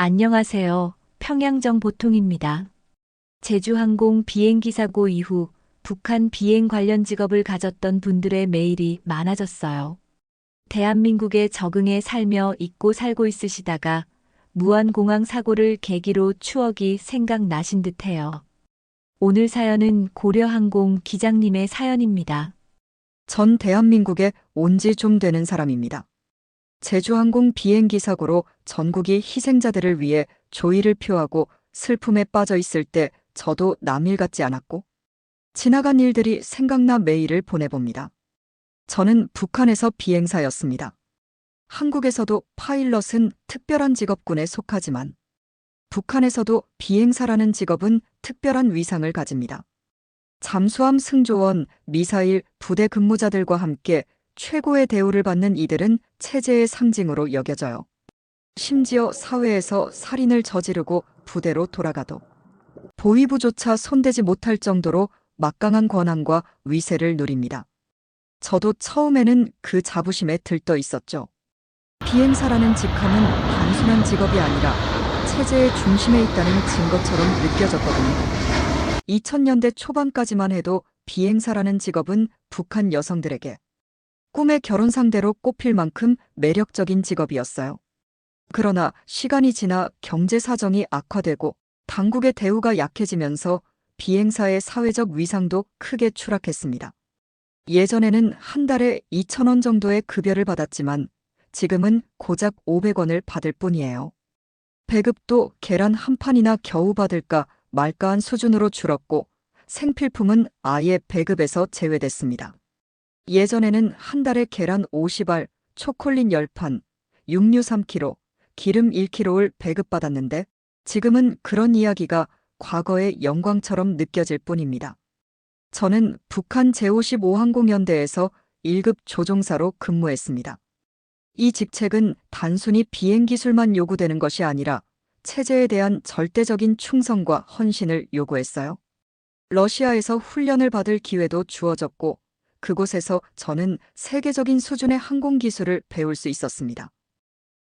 안녕하세요. 평양정 보통입니다. 제주항공 비행기 사고 이후 북한 비행 관련 직업을 가졌던 분들의 메일이 많아졌어요. 대한민국에 적응해 살며 잊고 살고 있으시다가 무안공항 사고를 계기로 추억이 생각나신 듯해요. 오늘 사연은 고려항공 기장님의 사연입니다. 전 대한민국에 온 지 좀 되는 사람입니다. 제주항공 비행기 사고로 전국이 희생자들을 위해 조의를 표하고 슬픔에 빠져 있을 때 저도 남일 같지 않았고 지나간 일들이 생각나 메일을 보내봅니다. 저는 북한에서 비행사였습니다. 한국에서도 파일럿은 특별한 직업군에 속하지만 북한에서도 비행사라는 직업은 특별한 위상을 가집니다. 잠수함 승조원, 미사일, 부대 근무자들과 함께 최고의 대우를 받는 이들은 체제의 상징으로 여겨져요. 심지어 사회에서 살인을 저지르고 부대로 돌아가도 보위부조차 손대지 못할 정도로 막강한 권한과 위세를 누립니다. 저도 처음에는 그 자부심에 들떠 있었죠. 비행사라는 직함은 단순한 직업이 아니라 체제의 중심에 있다는 증거처럼 느껴졌거든요. 2000년대 초반까지만 해도 비행사라는 직업은 북한 여성들에게 꿈의 결혼 상대로 꼽힐 만큼 매력적인 직업이었어요. 그러나 시간이 지나 경제 사정이 악화되고 당국의 대우가 약해지면서 비행사의 사회적 위상도 크게 추락했습니다. 예전에는 한 달에 2,000원 정도의 급여를 받았지만 지금은 고작 500원을 받을 뿐이에요. 배급도 계란 한 판이나 겨우 받을까 말까한 수준으로 줄었고 생필품은 아예 배급에서 제외됐습니다. 예전에는 한 달에 계란 50알, 초콜릿 10판, 육류 3kg, 기름 1kg를 배급받았는데 지금은 그런 이야기가 과거의 영광처럼 느껴질 뿐입니다. 저는 북한 제55항공연대에서 1급 조종사로 근무했습니다. 이 직책은 단순히 비행 기술만 요구되는 것이 아니라 체제에 대한 절대적인 충성과 헌신을 요구했어요. 러시아에서 훈련을 받을 기회도 주어졌고 그곳에서 저는 세계적인 수준의 항공 기술을 배울 수 있었습니다.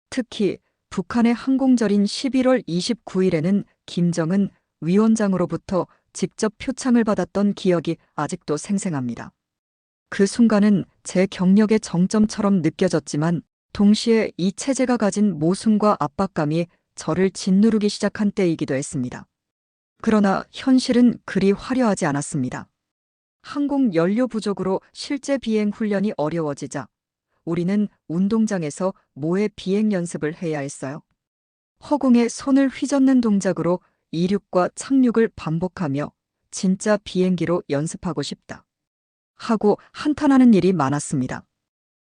특히 북한의 항공절인 11월 29일에는 김정은 위원장으로부터 직접 표창을 받았던 기억이 아직도 생생합니다. 그 순간은 제 경력의 정점처럼 느껴졌지만 동시에 이 체제가 가진 모순과 압박감이 저를 짓누르기 시작한 때이기도 했습니다. 그러나 현실은 그리 화려하지 않았습니다. 항공 연료 부족으로 실제 비행 훈련이 어려워지자 우리는 운동장에서 모의 비행 연습을 해야 했어요. 허공에 손을 휘젓는 동작으로 이륙과 착륙을 반복하며 진짜 비행기로 연습하고 싶다 하고 한탄하는 일이 많았습니다.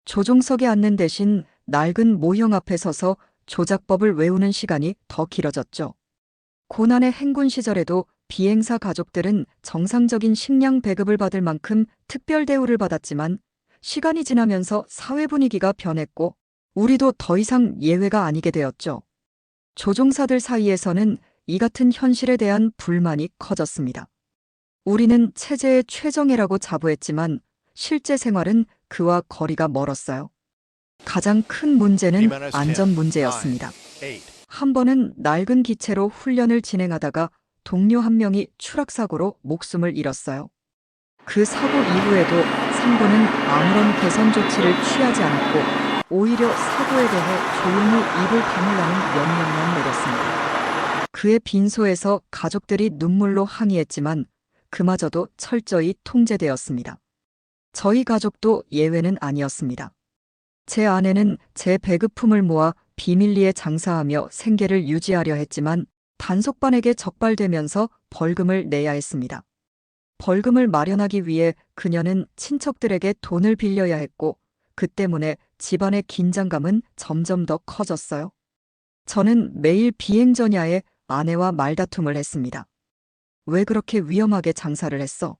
조종석에 앉는 대신 낡은 모형 앞에 서서 조작법을 외우는 시간이 더 길어졌죠. 고난의 행군 시절에도 비행사 가족들은 정상적인 식량 배급을 받을 만큼 특별 대우를 받았지만 시간이 지나면서 사회 분위기가 변했고 우리도 더 이상 예외가 아니게 되었죠. 조종사들 사이에서는 이 같은 현실에 대한 불만이 커졌습니다. 우리는 체제의 최정예라고 자부했지만 실제 생활은 그와 거리가 멀었어요. 가장 큰 문제는 안전 문제였습니다. 한 번은 낡은 기체로 훈련을 진행하다가 동료 한 명이 추락사고로 목숨을 잃었어요. 그 사고 이후에도 상부는 아무런 개선 조치를 취하지 않았고 오히려 사고에 대해 조용히 입을 다물라는 명령만 내렸습니다. 그의 빈소에서 가족들이 눈물로 항의했지만 그마저도 철저히 통제되었습니다. 저희 가족도 예외는 아니었습니다. 제 아내는 제 배급품을 모아 비밀리에 장사하며 생계를 유지하려 했지만 단속반에게 적발되면서 벌금을 내야 했습니다. 벌금을 마련하기 위해 그녀는 친척들에게 돈을 빌려야 했고 그 때문에 집안의 긴장감은 점점 더 커졌어요. 저는 매일 비행 전야에 아내와 말다툼을 했습니다. 왜 그렇게 위험하게 장사를 했어?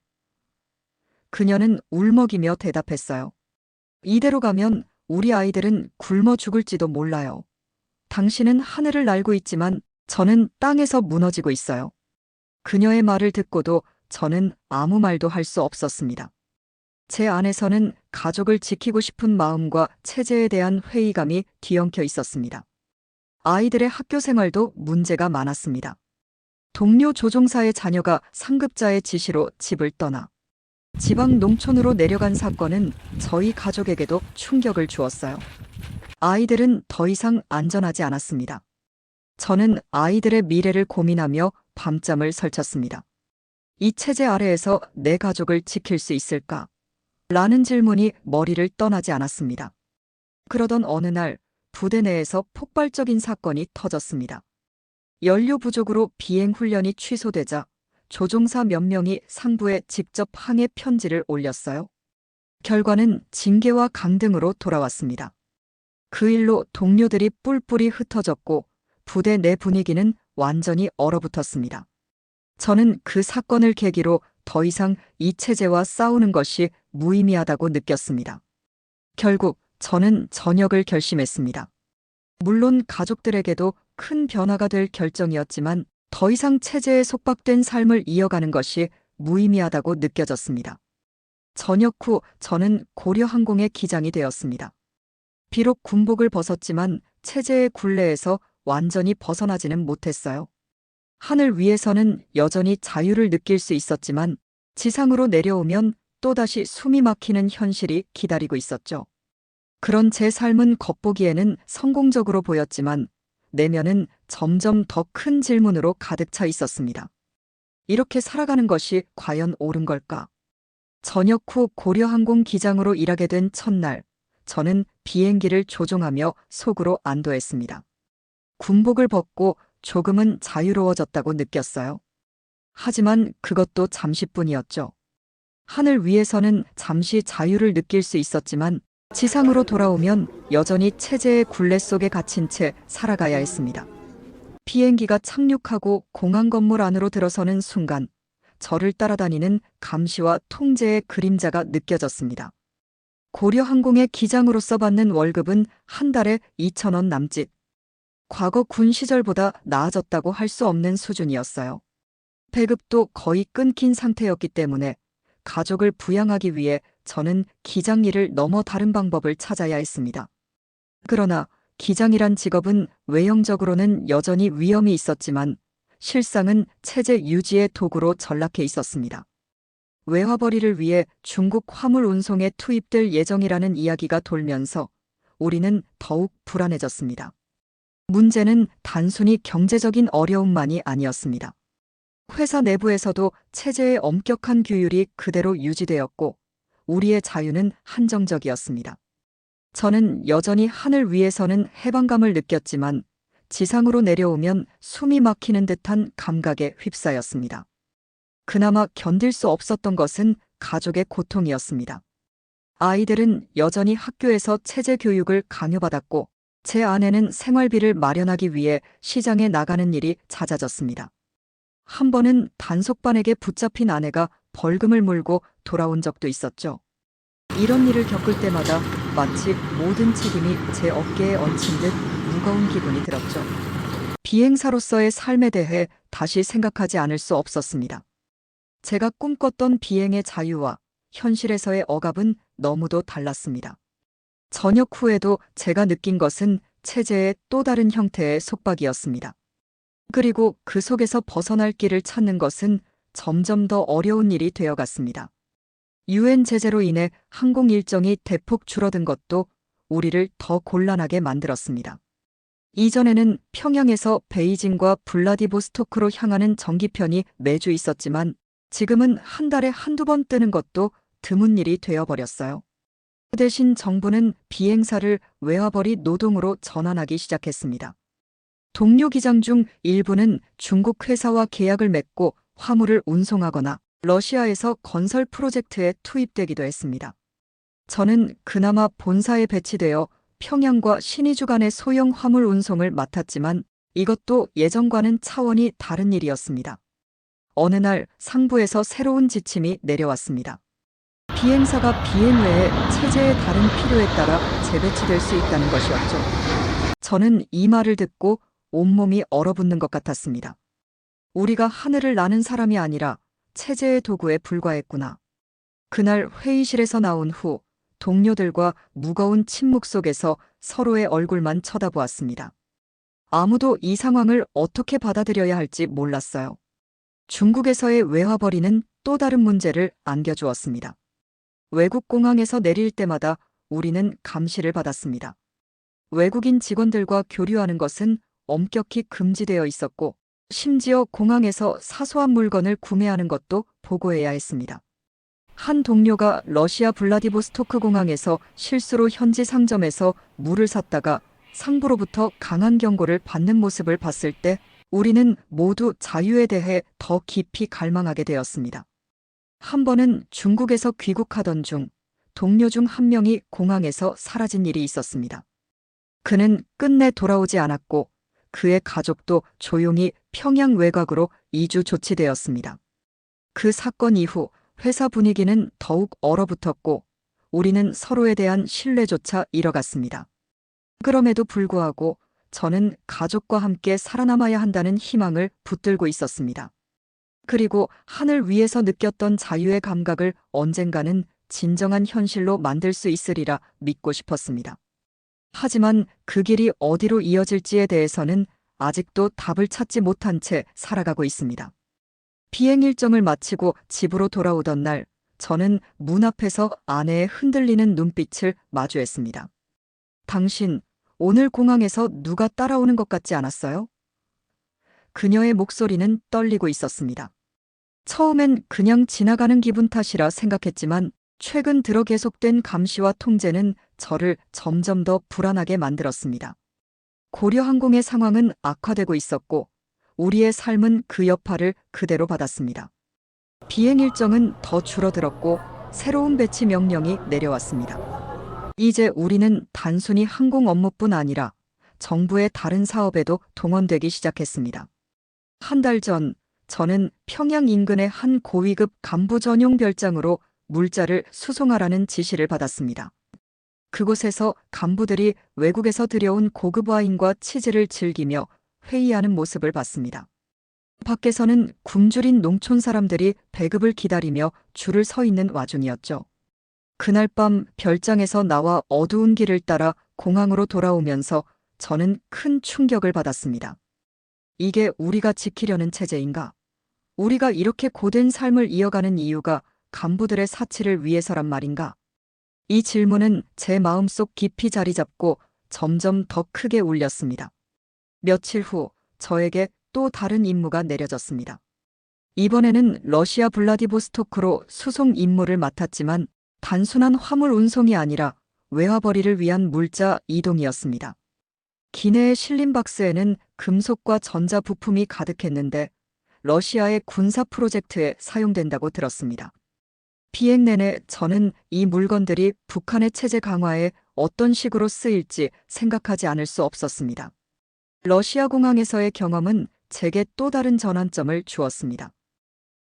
그녀는 울먹이며 대답했어요. 이대로 가면 우리 아이들은 굶어 죽을지도 몰라요. 당신은 하늘을 날고 있지만 저는 땅에서 무너지고 있어요. 그녀의 말을 듣고도 저는 아무 말도 할 수 없었습니다. 제 안에서는 가족을 지키고 싶은 마음과 체제에 대한 회의감이 뒤엉켜 있었습니다. 아이들의 학교 생활도 문제가 많았습니다. 동료 조종사의 자녀가 상급자의 지시로 집을 떠나 지방 농촌으로 내려간 사건은 저희 가족에게도 충격을 주었어요. 아이들은 더 이상 안전하지 않았습니다. 저는 아이들의 미래를 고민하며 밤잠을 설쳤습니다. 이 체제 아래에서 내 가족을 지킬 수 있을까? 라는 질문이 머리를 떠나지 않았습니다. 그러던 어느 날 부대 내에서 폭발적인 사건이 터졌습니다. 연료 부족으로 비행 훈련이 취소되자 조종사 몇 명이 상부에 직접 항해 편지를 올렸어요. 결과는 징계와 강등으로 돌아왔습니다. 그 일로 동료들이 뿔뿔이 흩어졌고 부대 내 분위기는 완전히 얼어붙었습니다. 저는 그 사건을 계기로 더 이상 이 체제와 싸우는 것이 무의미하다고 느꼈습니다. 결국 저는 전역을 결심했습니다. 물론 가족들에게도 큰 변화가 될 결정이었지만 더 이상 체제에 속박된 삶을 이어가는 것이 무의미하다고 느껴졌습니다. 전역 후 저는 고려항공의 기장이 되었습니다. 비록 군복을 벗었지만 체제의 굴레에서 완전히 벗어나지는 못했어요. 하늘 위에서는 여전히 자유를 느낄 수 있었지만 지상으로 내려오면 또다시 숨이 막히는 현실이 기다리고 있었죠. 그런 제 삶은 겉보기에는 성공적으로 보였지만 내면은 점점 더 큰 질문으로 가득 차 있었습니다. 이렇게 살아가는 것이 과연 옳은 걸까? 전역 후 고려항공 기장으로 일하게 된 첫날, 저는 비행기를 조종하며 속으로 안도했습니다. 군복을 벗고 조금은 자유로워졌다고 느꼈어요. 하지만 그것도 잠시뿐이었죠. 하늘 위에서는 잠시 자유를 느낄 수 있었지만 지상으로 돌아오면 여전히 체제의 굴레 속에 갇힌 채 살아가야 했습니다. 비행기가 착륙하고 공항 건물 안으로 들어서는 순간 저를 따라다니는 감시와 통제의 그림자가 느껴졌습니다. 고려항공의 기장으로서 받는 월급은 한 달에 2,000원 남짓. 과거 군 시절보다 나아졌다고 할 수 없는 수준이었어요. 배급도 거의 끊긴 상태였기 때문에 가족을 부양하기 위해 저는 기장 일을 넘어 다른 방법을 찾아야 했습니다. 그러나 기장이란 직업은 외형적으로는 여전히 위험이 있었지만 실상은 체제 유지의 도구로 전락해 있었습니다. 외화벌이를 위해 중국 화물 운송에 투입될 예정이라는 이야기가 돌면서 우리는 더욱 불안해졌습니다. 문제는 단순히 경제적인 어려움만이 아니었습니다. 회사 내부에서도 체제의 엄격한 규율이 그대로 유지되었고 우리의 자유는 한정적이었습니다. 저는 여전히 하늘 위에서는 해방감을 느꼈지만 지상으로 내려오면 숨이 막히는 듯한 감각에 휩싸였습니다. 그나마 견딜 수 없었던 것은 가족의 고통이었습니다. 아이들은 여전히 학교에서 체제 교육을 강요받았고 제 아내는 생활비를 마련하기 위해 시장에 나가는 일이 잦아졌습니다. 한 번은 단속반에게 붙잡힌 아내가 벌금을 물고 돌아온 적도 있었죠. 이런 일을 겪을 때마다 마치 모든 책임이 제 어깨에 얹힌 듯 무거운 기분이 들었죠. 비행사로서의 삶에 대해 다시 생각하지 않을 수 없었습니다. 제가 꿈꿨던 비행의 자유와 현실에서의 억압은 너무도 달랐습니다. 전역 후에도 제가 느낀 것은 체제의 또 다른 형태의 속박이었습니다. 그리고 그 속에서 벗어날 길을 찾는 것은 점점 더 어려운 일이 되어갔습니다. 유엔 제재로 인해 항공 일정이 대폭 줄어든 것도 우리를 더 곤란하게 만들었습니다. 이전에는 평양에서 베이징과 블라디보스토크로 향하는 전기편이 매주 있었지만 지금은 한 달에 한두 번 뜨는 것도 드문 일이 되어버렸어요. 그 대신 정부는 비행사를 외화벌이 노동으로 전환하기 시작했습니다. 동료 기장 중 일부는 중국 회사와 계약을 맺고 화물을 운송하거나 러시아에서 건설 프로젝트에 투입되기도 했습니다. 저는 그나마 본사에 배치되어 평양과 신의주 간의 소형 화물 운송을 맡았지만 이것도 예전과는 차원이 다른 일이었습니다. 어느 날 상부에서 새로운 지침이 내려왔습니다. 비행사가 비행 외에 체제의 다른 필요에 따라 재배치될 수 있다는 것이었죠. 저는 이 말을 듣고 온몸이 얼어붙는 것 같았습니다. 우리가 하늘을 나는 사람이 아니라 체제의 도구에 불과했구나. 그날 회의실에서 나온 후 동료들과 무거운 침묵 속에서 서로의 얼굴만 쳐다보았습니다. 아무도 이 상황을 어떻게 받아들여야 할지 몰랐어요. 중국에서의 외화벌이는 또 다른 문제를 안겨주었습니다. 외국 공항에서 내릴 때마다 우리는 감시를 받았습니다. 외국인 직원들과 교류하는 것은 엄격히 금지되어 있었고, 심지어 공항에서 사소한 물건을 구매하는 것도 보고해야 했습니다. 한 동료가 러시아 블라디보스토크 공항에서 실수로 현지 상점에서 물을 샀다가 상부로부터 강한 경고를 받는 모습을 봤을 때 우리는 모두 자유에 대해 더 깊이 갈망하게 되었습니다. 한 번은 중국에서 귀국하던 중 동료 중 한 명이 공항에서 사라진 일이 있었습니다. 그는 끝내 돌아오지 않았고 그의 가족도 조용히 평양 외곽으로 이주 조치되었습니다. 그 사건 이후 회사 분위기는 더욱 얼어붙었고 우리는 서로에 대한 신뢰조차 잃어갔습니다. 그럼에도 불구하고 저는 가족과 함께 살아남아야 한다는 희망을 붙들고 있었습니다. 그리고 하늘 위에서 느꼈던 자유의 감각을 언젠가는 진정한 현실로 만들 수 있으리라 믿고 싶었습니다. 하지만 그 길이 어디로 이어질지에 대해서는 아직도 답을 찾지 못한 채 살아가고 있습니다. 비행 일정을 마치고 집으로 돌아오던 날, 저는 문 앞에서 아내의 흔들리는 눈빛을 마주했습니다. 당신, 오늘 공항에서 누가 따라오는 것 같지 않았어요? 그녀의 목소리는 떨리고 있었습니다. 처음엔 그냥 지나가는 기분 탓이라 생각했지만 최근 들어 계속된 감시와 통제는 저를 점점 더 불안하게 만들었습니다. 고려항공의 상황은 악화되고 있었고 우리의 삶은 그 여파를 그대로 받았습니다. 비행 일정은 더 줄어들었고 새로운 배치 명령이 내려왔습니다. 이제 우리는 단순히 항공 업무뿐 아니라 정부의 다른 사업에도 동원되기 시작했습니다. 한 달 전 저는 평양 인근의 한 고위급 간부 전용 별장으로 물자를 수송하라는 지시를 받았습니다. 그곳에서 간부들이 외국에서 들여온 고급 와인과 치즈를 즐기며 회의하는 모습을 봤습니다. 밖에서는 굶주린 농촌 사람들이 배급을 기다리며 줄을 서 있는 와중이었죠. 그날 밤 별장에서 나와 어두운 길을 따라 공항으로 돌아오면서 저는 큰 충격을 받았습니다. 이게 우리가 지키려는 체제인가? 우리가 이렇게 고된 삶을 이어가는 이유가 간부들의 사치를 위해서란 말인가? 이 질문은 제 마음속 깊이 자리 잡고 점점 더 크게 울렸습니다. 며칠 후 저에게 또 다른 임무가 내려졌습니다. 이번에는 러시아 블라디보스토크로 수송 임무를 맡았지만 단순한 화물 운송이 아니라 외화벌이를 위한 물자 이동이었습니다. 기내에 실린 박스에는 금속과 전자 부품이 가득했는데 러시아의 군사 프로젝트에 사용된다고 들었습니다. 비행 내내 저는 이 물건들이 북한의 체제 강화에 어떤 식으로 쓰일지 생각하지 않을 수 없었습니다. 러시아 공항에서의 경험은 제게 또 다른 전환점을 주었습니다.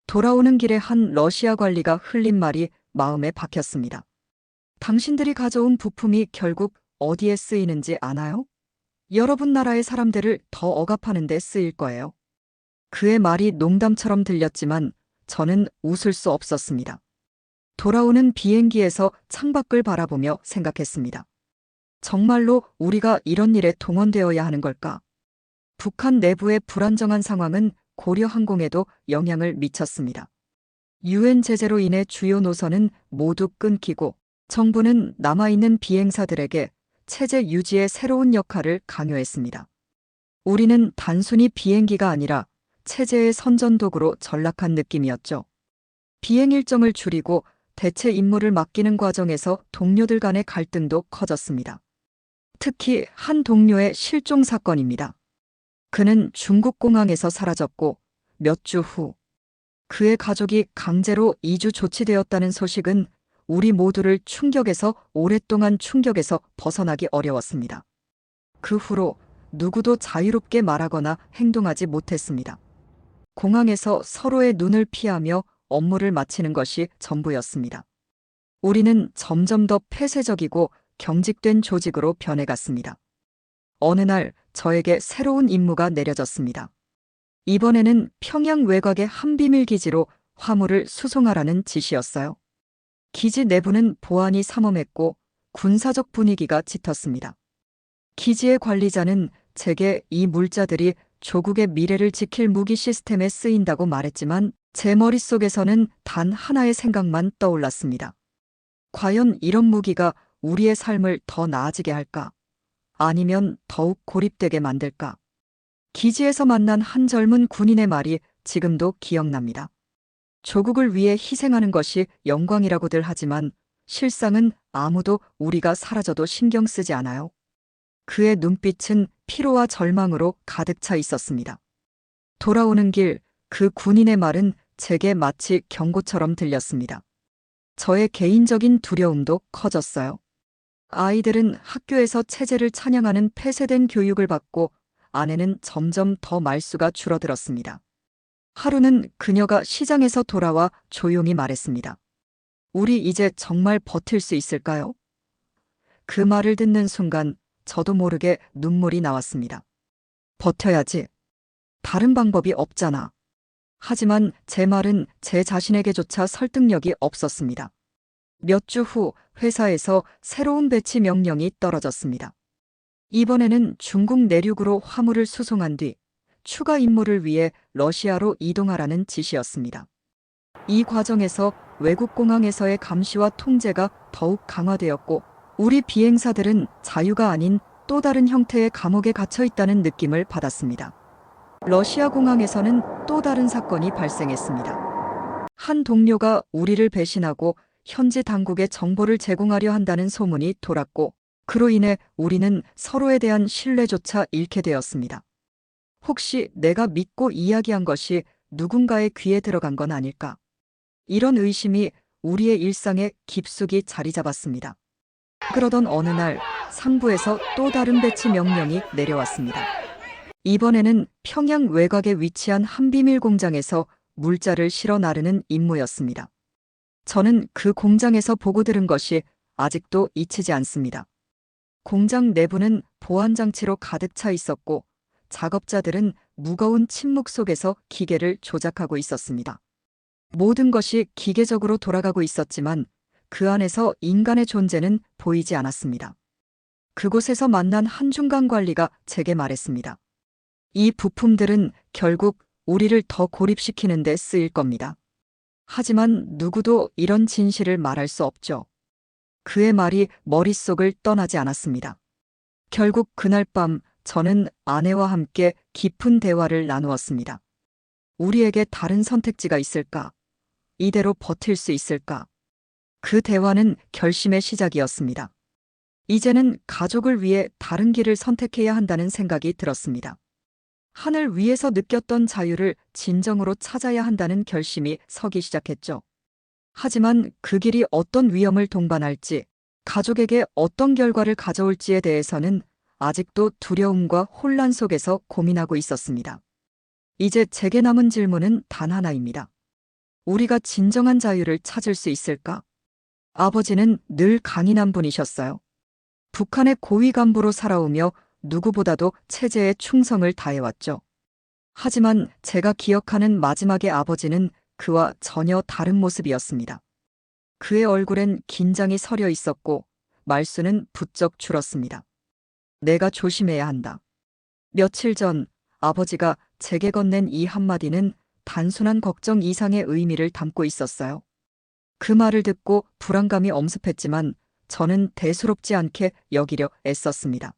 돌아오는 길에 한 러시아 관리가 흘린 말이 마음에 박혔습니다. 당신들이 가져온 부품이 결국 어디에 쓰이는지 아나요? 여러분 나라의 사람들을 더 억압하는 데 쓰일 거예요. 그의 말이 농담처럼 들렸지만 저는 웃을 수 없었습니다. 돌아오는 비행기에서 창밖을 바라보며 생각했습니다. 정말로 우리가 이런 일에 동원되어야 하는 걸까? 북한 내부의 불안정한 상황은 고려항공에도 영향을 미쳤습니다. 유엔 제재로 인해 주요 노선은 모두 끊기고 정부는 남아있는 비행사들에게 체제 유지의 새로운 역할을 강요했습니다. 우리는 단순히 비행기가 아니라 체제의 선전도구로 전락한 느낌이었죠. 비행 일정을 줄이고 대체 임무를 맡기는 과정에서 동료들 간의 갈등도 커졌습니다. 특히 한 동료의 실종 사건입니다. 그는 중국 공항에서 사라졌고 몇 주 후 그의 가족이 강제로 이주 조치되었다는 소식은 우리 모두를 오랫동안 충격에서 벗어나기 어려웠습니다. 그 후로 누구도 자유롭게 말하거나 행동하지 못했습니다. 공항에서 서로의 눈을 피하며 업무를 마치는 것이 전부였습니다. 우리는 점점 더 폐쇄적이고 경직된 조직으로 변해갔습니다. 어느 날 저에게 새로운 임무가 내려졌습니다. 이번에는 평양 외곽의 한 비밀 기지로 화물을 수송하라는 지시였어요. 기지 내부는 보안이 삼엄했고 군사적 분위기가 짙었습니다. 기지의 관리자는 제게 이 물자들이 조국의 미래를 지킬 무기 시스템에 쓰인다고 말했지만 제 머릿속에서는 단 하나의 생각만 떠올랐습니다. 과연 이런 무기가 우리의 삶을 더 나아지게 할까? 아니면 더욱 고립되게 만들까? 기지에서 만난 한 젊은 군인의 말이 지금도 기억납니다. 조국을 위해 희생하는 것이 영광이라고들 하지만 실상은 아무도 우리가 사라져도 신경 쓰지 않아요. 그의 눈빛은 피로와 절망으로 가득 차 있었습니다. 돌아오는 길, 그 군인의 말은 제게 마치 경고처럼 들렸습니다. 저의 개인적인 두려움도 커졌어요. 아이들은 학교에서 체제를 찬양하는 폐쇄된 교육을 받고 아내는 점점 더 말수가 줄어들었습니다. 하루는 그녀가 시장에서 돌아와 조용히 말했습니다. 우리 이제 정말 버틸 수 있을까요? 그 말을 듣는 순간 저도 모르게 눈물이 나왔습니다. 버텨야지. 다른 방법이 없잖아. 하지만 제 말은 제 자신에게조차 설득력이 없었습니다. 몇 주 후 회사에서 새로운 배치 명령이 떨어졌습니다. 이번에는 중국 내륙으로 화물을 수송한 뒤 추가 임무를 위해 러시아로 이동하라는 지시였습니다. 이 과정에서 외국 공항에서의 감시와 통제가 더욱 강화되었고 우리 비행사들은 자유가 아닌 또 다른 형태의 감옥에 갇혀 있다는 느낌을 받았습니다. 러시아 공항에서는 또 다른 사건이 발생했습니다. 한 동료가 우리를 배신하고 현지 당국에 정보를 제공하려 한다는 소문이 돌았고 그로 인해 우리는 서로에 대한 신뢰조차 잃게 되었습니다. 혹시 내가 믿고 이야기한 것이 누군가의 귀에 들어간 건 아닐까? 이런 의심이 우리의 일상에 깊숙이 자리 잡았습니다. 그러던 어느 날 상부에서 또 다른 배치 명령이 내려왔습니다. 이번에는 평양 외곽에 위치한 한 비밀 공장에서 물자를 실어 나르는 임무였습니다. 저는 그 공장에서 보고 들은 것이 아직도 잊히지 않습니다. 공장 내부는 보안 장치로 가득 차 있었고 작업자들은 무거운 침묵 속에서 기계를 조작하고 있었습니다. 모든 것이 기계적으로 돌아가고 있었지만 그 안에서 인간의 존재는 보이지 않았습니다. 그곳에서 만난 한 중간 관리가 제게 말했습니다. 이 부품들은 결국 우리를 더 고립시키는 데 쓰일 겁니다. 하지만 누구도 이런 진실을 말할 수 없죠. 그의 말이 머릿속을 떠나지 않았습니다. 결국 그날 밤 저는 아내와 함께 깊은 대화를 나누었습니다. 우리에게 다른 선택지가 있을까? 이대로 버틸 수 있을까? 그 대화는 결심의 시작이었습니다. 이제는 가족을 위해 다른 길을 선택해야 한다는 생각이 들었습니다. 하늘 위에서 느꼈던 자유를 진정으로 찾아야 한다는 결심이 서기 시작했죠. 하지만 그 길이 어떤 위험을 동반할지, 가족에게 어떤 결과를 가져올지에 대해서는 아직도 두려움과 혼란 속에서 고민하고 있었습니다. 이제 제게 남은 질문은 단 하나입니다. 우리가 진정한 자유를 찾을 수 있을까? 아버지는 늘 강인한 분이셨어요. 북한의 고위 간부로 살아오며 누구보다도 체제에 충성을 다해왔죠. 하지만 제가 기억하는 마지막의 아버지는 그와 전혀 다른 모습이었습니다. 그의 얼굴엔 긴장이 서려 있었고 말수는 부쩍 줄었습니다. 내가 조심해야 한다. 며칠 전 아버지가 제게 건넨 이 한마디는 단순한 걱정 이상의 의미를 담고 있었어요. 그 말을 듣고 불안감이 엄습했지만 저는 대수롭지 않게 여기려 애썼습니다.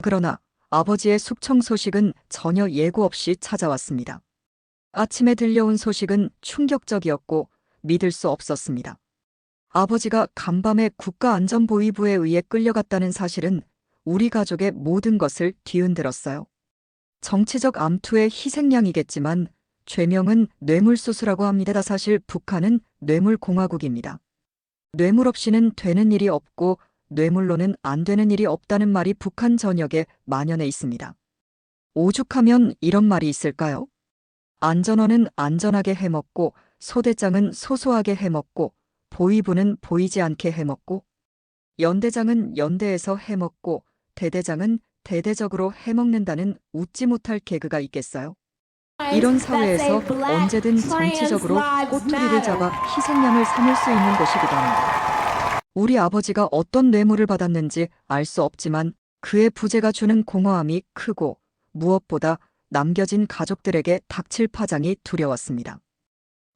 그러나 아버지의 숙청 소식은 전혀 예고 없이 찾아왔습니다. 아침에 들려온 소식은 충격적이었고 믿을 수 없었습니다. 아버지가 간밤에 국가안전보위부에 의해 끌려갔다는 사실은 우리 가족의 모든 것을 뒤흔들었어요. 정치적 암투의 희생양이겠지만 죄명은 뇌물수수라고 합니다. 사실 북한은 뇌물공화국입니다. 뇌물 없이는 되는 일이 없고 뇌물로는 안 되는 일이 없다는 말이 북한 전역에 만연해 있습니다. 오죽하면 이런 말이 있을까요? 안전원은 안전하게 해먹고 소대장은 소소하게 해먹고 보위부는 보이지 않게 해먹고 연대장은 연대에서 해먹고 대대장은 대대적으로 해먹는다는 웃지 못할 개그가 있겠어요? 이런 사회에서 언제든 정치적으로 꼬투리를 잡아 희생양을 삼을 수 있는 것이기도 합니다. 우리 아버지가 어떤 뇌물을 받았는지 알 수 없지만 그의 부재가 주는 공허함이 크고 무엇보다 남겨진 가족들에게 닥칠 파장이 두려웠습니다.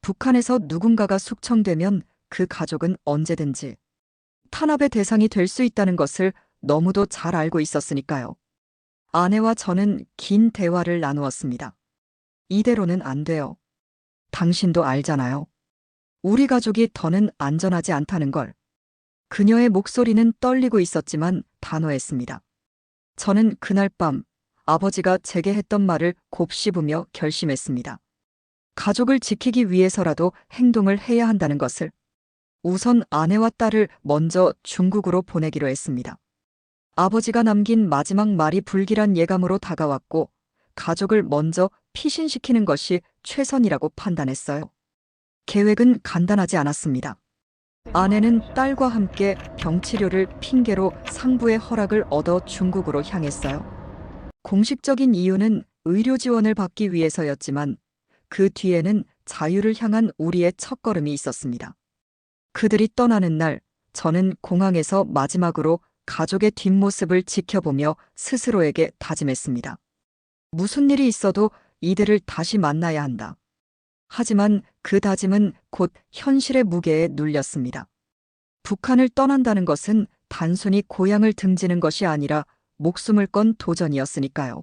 북한에서 누군가가 숙청되면 그 가족은 언제든지 탄압의 대상이 될 수 있다는 것을 너무도 잘 알고 있었으니까요. 아내와 저는 긴 대화를 나누었습니다. 이대로는 안 돼요. 당신도 알잖아요. 우리 가족이 더는 안전하지 않다는 걸. 그녀의 목소리는 떨리고 있었지만 단호했습니다. 저는 그날 밤 아버지가 제게 했던 말을 곱씹으며 결심했습니다. 가족을 지키기 위해서라도 행동을 해야 한다는 것을. 우선 아내와 딸을 먼저 중국으로 보내기로 했습니다. 아버지가 남긴 마지막 말이 불길한 예감으로 다가왔고 가족을 먼저 피신시키는 것이 최선이라고 판단했어요. 계획은 간단하지 않았습니다. 아내는 딸과 함께 병치료를 핑계로 상부의 허락을 얻어 중국으로 향했어요. 공식적인 이유는 의료 지원을 받기 위해서였지만 그 뒤에는 자유를 향한 우리의 첫걸음이 있었습니다. 그들이 떠나는 날, 저는 공항에서 마지막으로 가족의 뒷모습을 지켜보며 스스로에게 다짐했습니다. 무슨 일이 있어도 이들을 다시 만나야 한다. 하지만 그 다짐은 곧 현실의 무게에 눌렸습니다. 북한을 떠난다는 것은 단순히 고향을 등지는 것이 아니라 목숨을 건 도전이었으니까요.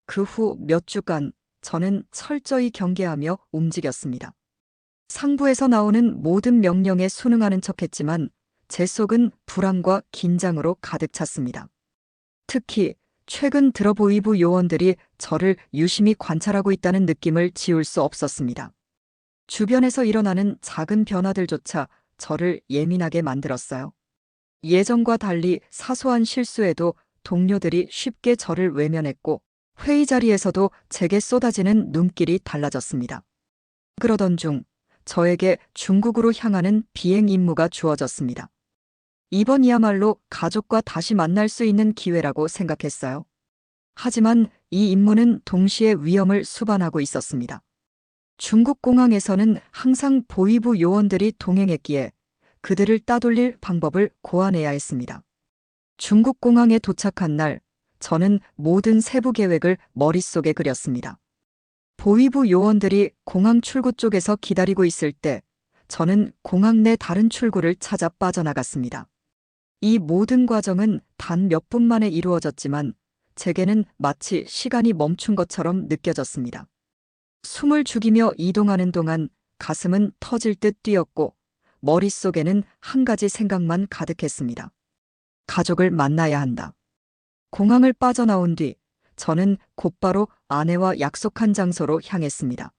그 후 몇 주간 저는 철저히 경계하며 움직였습니다. 상부에서 나오는 모든 명령에 순응하는 척했지만 제 속은 불안과 긴장으로 가득 찼습니다. 특히 최근 들어 보위부 요원들이 저를 유심히 관찰하고 있다는 느낌을 지울 수 없었습니다. 주변에서 일어나는 작은 변화들조차 저를 예민하게 만들었어요. 예전과 달리 사소한 실수에도 동료들이 쉽게 저를 외면했고 회의 자리에서도 제게 쏟아지는 눈길이 달라졌습니다. 그러던 중 저에게 중국으로 향하는 비행 임무가 주어졌습니다. 이번이야말로 가족과 다시 만날 수 있는 기회라고 생각했어요. 하지만 이 임무는 동시에 위험을 수반하고 있었습니다. 중국 공항에서는 항상 보위부 요원들이 동행했기에 그들을 따돌릴 방법을 고안해야 했습니다. 중국 공항에 도착한 날, 저는 모든 세부 계획을 머릿속에 그렸습니다. 보위부 요원들이 공항 출구 쪽에서 기다리고 있을 때 저는 공항 내 다른 출구를 찾아 빠져나갔습니다. 이 모든 과정은 단 몇 분 만에 이루어졌지만 제게는 마치 시간이 멈춘 것처럼 느껴졌습니다. 숨을 죽이며 이동하는 동안 가슴은 터질 듯 뛰었고 머릿속에는 한 가지 생각만 가득했습니다. 가족을 만나야 한다. 공항을 빠져나온 뒤 저는 곧바로 아내와 약속한 장소로 향했습니다.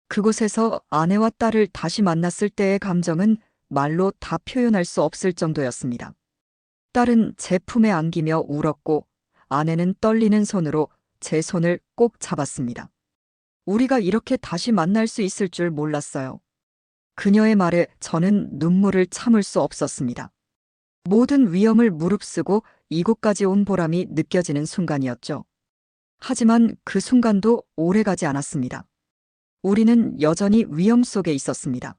그곳에서 아내와 딸을 다시 만났을 때의 감정은 말로 다 표현할 수 없을 정도였습니다. 딸은 제 품에 안기며 울었고 아내는 떨리는 손으로 제 손을 꼭 잡았습니다. 우리가 이렇게 다시 만날 수 있을 줄 몰랐어요. 그녀의 말에 저는 눈물을 참을 수 없었습니다. 모든 위험을 무릅쓰고 이곳까지 온 보람이 느껴지는 순간이었죠. 하지만 그 순간도 오래가지 않았습니다. 우리는 여전히 위험 속에 있었습니다.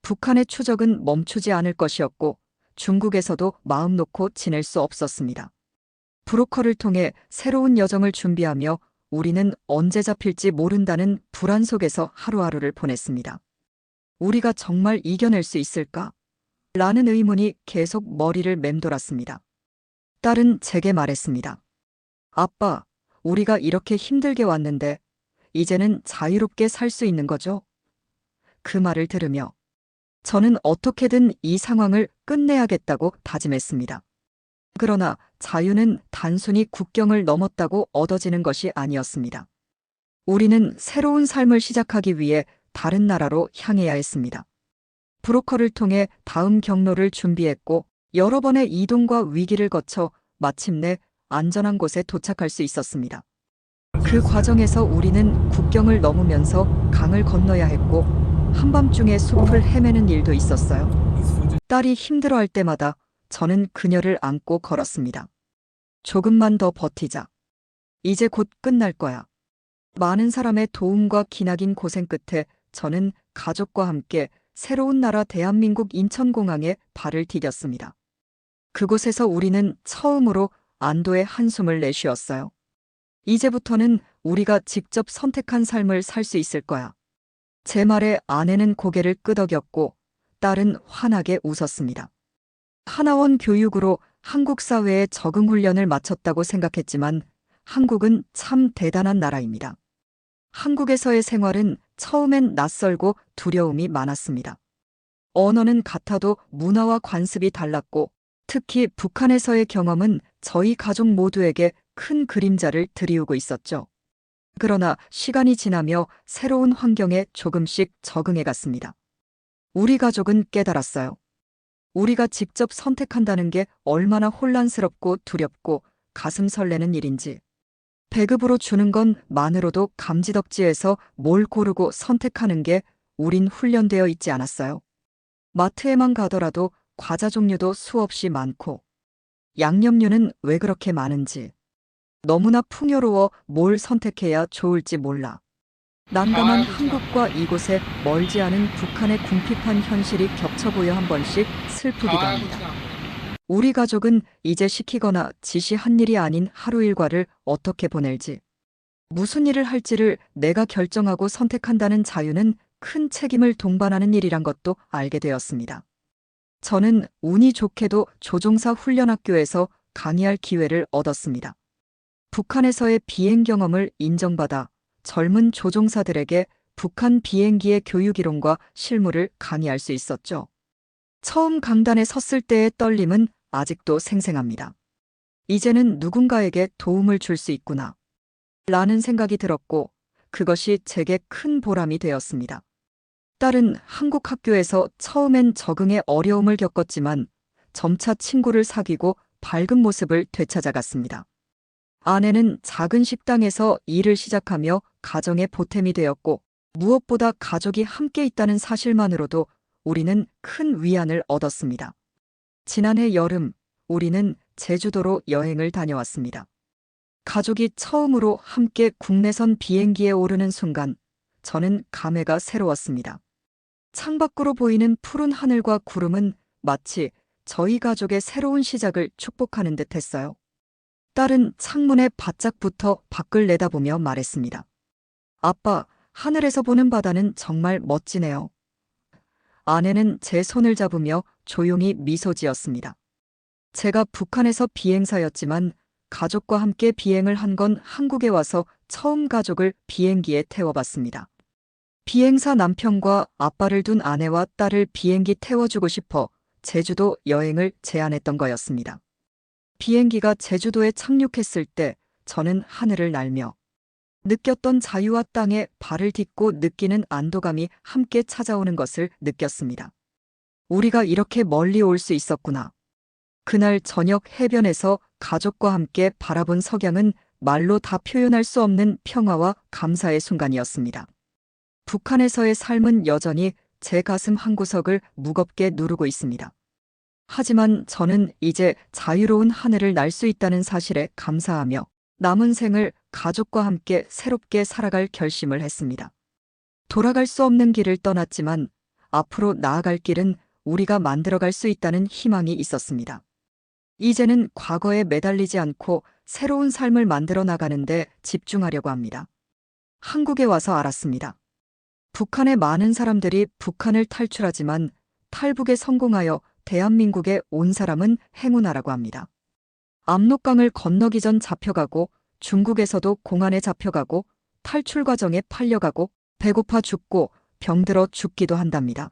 북한의 추적은 멈추지 않을 것이었고 중국에서도 마음 놓고 지낼 수 없었습니다. 브로커를 통해 새로운 여정을 준비하며 우리는 언제 잡힐지 모른다는 불안 속에서 하루하루를 보냈습니다. 우리가 정말 이겨낼 수 있을까? 라는 의문이 계속 머리를 맴돌았습니다. 딸은 제게 말했습니다. 아빠, 우리가 이렇게 힘들게 왔는데 이제는 자유롭게 살 수 있는 거죠? 그 말을 들으며 저는 어떻게든 이 상황을 끝내야겠다고 다짐했습니다. 그러나 자유는 단순히 국경을 넘었다고 얻어지는 것이 아니었습니다. 우리는 새로운 삶을 시작하기 위해 다른 나라로 향해야 했습니다. 브로커를 통해 다음 경로를 준비했고 여러 번의 이동과 위기를 거쳐 마침내 안전한 곳에 도착할 수 있었습니다. 그 과정에서 우리는 국경을 넘으면서 강을 건너야 했고 한밤중에 숲을 헤매는 일도 있었어요. 딸이 힘들어할 때마다 저는 그녀를 안고 걸었습니다. 조금만 더 버티자. 이제 곧 끝날 거야. 많은 사람의 도움과 기나긴 고생 끝에 저는 가족과 함께 새로운 나라 대한민국 인천공항에 발을 디뎠습니다. 그곳에서 우리는 처음으로 안도의 한숨을 내쉬었어요. 이제부터는 우리가 직접 선택한 삶을 살 수 있을 거야. 제 말에 아내는 고개를 끄덕였고 딸은 환하게 웃었습니다. 하나원 교육으로 한국 사회에 적응 훈련을 마쳤다고 생각했지만 한국은 참 대단한 나라입니다. 한국에서의 생활은 처음엔 낯설고 두려움이 많았습니다. 언어는 같아도 문화와 관습이 달랐고 특히 북한에서의 경험은 저희 가족 모두에게 큰 그림자를 들이우고 있었죠. 그러나 시간이 지나며 새로운 환경에 조금씩 적응해 갔습니다. 우리 가족은 깨달았어요. 우리가 직접 선택한다는 게 얼마나 혼란스럽고 두렵고 가슴 설레는 일인지. 배급으로 주는 것만으로도 감지덕지에서 뭘 고르고 선택하는 게 우린 훈련되어 있지 않았어요. 마트에만 가더라도 과자 종류도 수없이 많고 양념류는 왜 그렇게 많은지. 너무나 풍요로워 뭘 선택해야 좋을지 몰라. 난감한 한국과 이곳에 멀지 않은 북한의 궁핍한 현실이 겹쳐 보여 한 번씩 슬프기도 합니다. 우리 가족은 이제 시키거나 지시한 일이 아닌 하루 일과를 어떻게 보낼지, 무슨 일을 할지를 내가 결정하고 선택한다는 자유는 큰 책임을 동반하는 일이란 것도 알게 되었습니다. 저는 운이 좋게도 조종사 훈련학교에서 강의할 기회를 얻었습니다. 북한에서의 비행 경험을 인정받아 젊은 조종사들에게 북한 비행기의 교육 이론과 실무를 강의할 수 있었죠. 처음 강단에 섰을 때의 떨림은 아직도 생생합니다. 이제는 누군가에게 도움을 줄 수 있구나. 라는 생각이 들었고 그것이 제게 큰 보람이 되었습니다. 딸은 한국 학교에서 처음엔 적응에 어려움을 겪었지만 점차 친구를 사귀고 밝은 모습을 되찾아갔습니다. 아내는 작은 식당에서 일을 시작하며 가정의 보탬이 되었고 무엇보다 가족이 함께 있다는 사실만으로도 우리는 큰 위안을 얻었습니다. 지난해 여름 우리는 제주도로 여행을 다녀왔습니다. 가족이 처음으로 함께 국내선 비행기에 오르는 순간 저는 감회가 새로웠습니다. 창밖으로 보이는 푸른 하늘과 구름은 마치 저희 가족의 새로운 시작을 축복하는 듯 했어요. 딸은 창문에 바짝 붙어 밖을 내다보며 말했습니다. 아빠, 하늘에서 보는 바다는 정말 멋지네요. 아내는 제 손을 잡으며 조용히 미소 지었습니다. 제가 북한에서 비행사였지만 가족과 함께 비행을 한 건 한국에 와서 처음 가족을 비행기에 태워봤습니다. 비행사 남편과 아빠를 둔 아내와 딸을 비행기 태워주고 싶어 제주도 여행을 제안했던 거였습니다. 비행기가 제주도에 착륙했을 때 저는 하늘을 날며 느꼈던 자유와 땅에 발을 딛고 느끼는 안도감이 함께 찾아오는 것을 느꼈습니다. 우리가 이렇게 멀리 올 수 있었구나. 그날 저녁 해변에서 가족과 함께 바라본 석양은 말로 다 표현할 수 없는 평화와 감사의 순간이었습니다. 북한에서의 삶은 여전히 제 가슴 한구석을 무겁게 누르고 있습니다. 하지만 저는 이제 자유로운 하늘을 날 수 있다는 사실에 감사하며 남은 생을 가족과 함께 새롭게 살아갈 결심을 했습니다. 돌아갈 수 없는 길을 떠났지만 앞으로 나아갈 길은 우리가 만들어갈 수 있다는 희망이 있었습니다. 이제는 과거에 매달리지 않고 새로운 삶을 만들어 나가는데 집중하려고 합니다. 한국에 와서 알았습니다. 북한의 많은 사람들이 북한을 탈출하지만 탈북에 성공하여 대한민국에 온 사람은 행운아라고 합니다. 압록강을 건너기 전 잡혀가고 중국에서도 공안에 잡혀가고 탈출 과정에 팔려가고 배고파 죽고 병들어 죽기도 한답니다.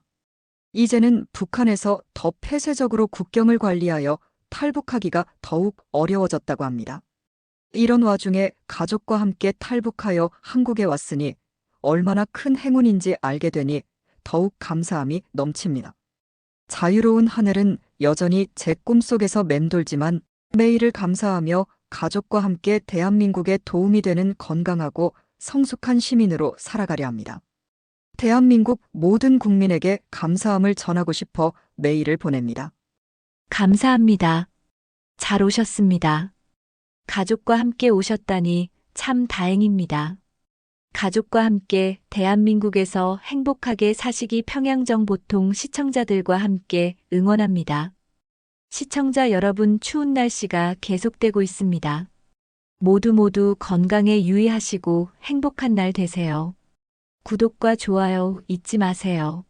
이제는 북한에서 더 폐쇄적으로 국경을 관리하여 탈북하기가 더욱 어려워졌다고 합니다. 이런 와중에 가족과 함께 탈북하여 한국에 왔으니 얼마나 큰 행운인지 알게 되니 더욱 감사함이 넘칩니다. 자유로운 하늘은 여전히 제 꿈속에서 맴돌지만 매일을 감사하며 가족과 함께 대한민국에 도움이 되는 건강하고 성숙한 시민으로 살아가려 합니다. 대한민국 모든 국민에게 감사함을 전하고 싶어 메일을 보냅니다. 감사합니다. 잘 오셨습니다. 가족과 함께 오셨다니 참 다행입니다. 가족과 함께 대한민국에서 행복하게 사시기 평양정 보통 시청자들과 함께 응원합니다. 시청자 여러분, 추운 날씨가 계속되고 있습니다. 모두 건강에 유의하시고 행복한 날 되세요. 구독과 좋아요 잊지 마세요.